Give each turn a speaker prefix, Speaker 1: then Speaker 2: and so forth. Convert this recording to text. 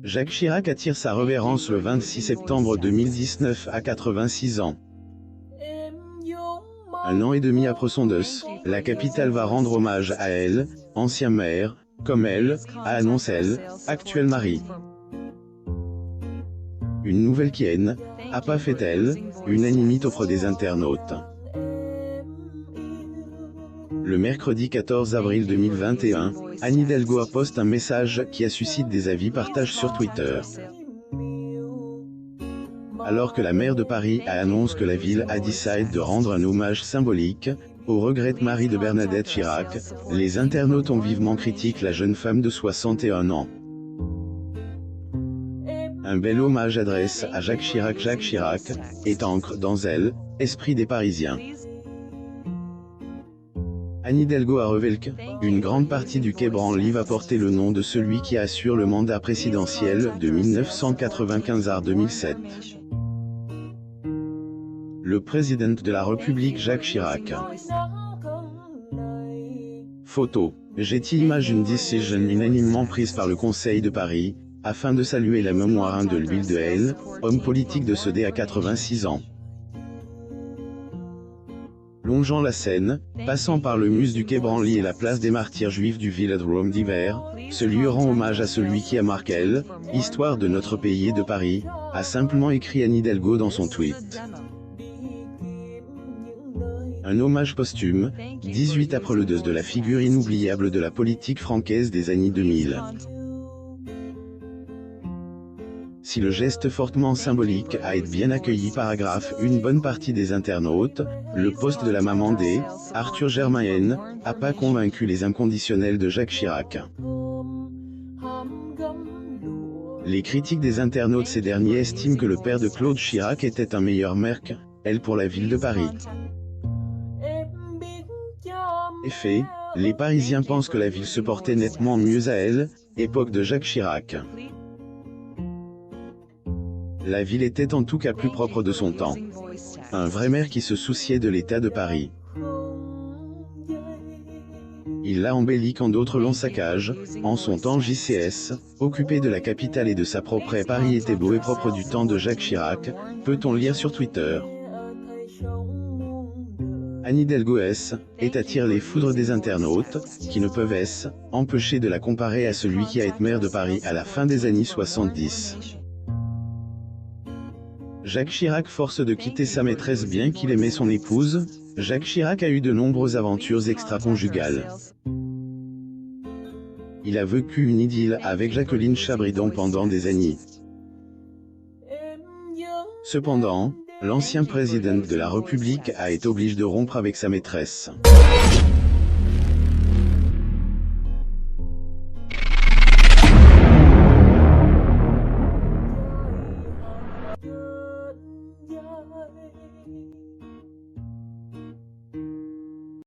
Speaker 1: Jacques Chirac attire sa révérence le 26 septembre 2019 à 86 ans. Un an et demi après son deuil, la capitale va rendre hommage à elle, ancien maire, comme elle, a annoncé elle, actuel mari. Une nouvelle qui a pas fait-elle, unanimité auprès des internautes. Le mercredi 14 avril 2021, Anne Hidalgo a posté un message qui a suscité des avis partagés sur Twitter. Alors que la maire de Paris a annoncé que la ville a décidé de rendre un hommage symbolique au regret mari de Bernadette Chirac, les internautes ont vivement critiqué la jeune femme de 61 ans. Un bel hommage adresse à Jacques Chirac. Jacques Chirac est ancre dans elle, esprit des Parisiens. Anne Hidalgo a révélé qu'une grande partie du Quai Branly va porter le nom de celui qui assure le mandat présidentiel de 1995 à 2007. Le président de la République Jacques Chirac. Photo. J'ai image une décision unanimement prise par le Conseil de Paris, afin de saluer la mémoire de l'huile de elle, homme politique décédé à 86 ans. Longeant la Seine, passant par le musée du Quai Branly et la place des martyrs juifs du Vélodrome d'hiver, ce lieu rend hommage à celui qui a marqué l'histoire de notre pays et de Paris, a simplement écrit Anne Hidalgo dans son tweet. Un hommage posthume, 18 après le deuil de la figure inoubliable de la politique francaise des années 2000. Si le geste fortement symbolique a été bien accueilli par une bonne partie des internautes, le poste de la maman Arthur Germain a pas convaincu les inconditionnels de Jacques Chirac. Les critiques des internautes ces derniers estiment que le père de Claude Chirac était un meilleur maire qu'elle pour la ville de Paris. Effet, les Parisiens pensent que la ville se portait nettement mieux à elle, époque de Jacques Chirac. La ville était en tout cas plus propre de son temps. Un vrai maire qui se souciait de l'état de Paris. Il l'a embelli quand d'autres l'ont saccagé. En son temps JCS, occupé de la capitale et de sa propre Paris était beau et propre du temps de Jacques Chirac, peut-on lire sur Twitter. Anne Hidalgo attire les foudres des internautes, qui ne peuvent empêcher de la comparer à celui qui a été maire de Paris à la fin des années 70. Jacques Chirac force de quitter sa maîtresse bien qu'il aimait son épouse. Jacques Chirac a eu de nombreuses aventures extra-conjugales. Il a vécu une idylle avec Jacqueline Chabridon pendant des années. Cependant, l'ancien président de la République a été obligé de rompre avec sa maîtresse.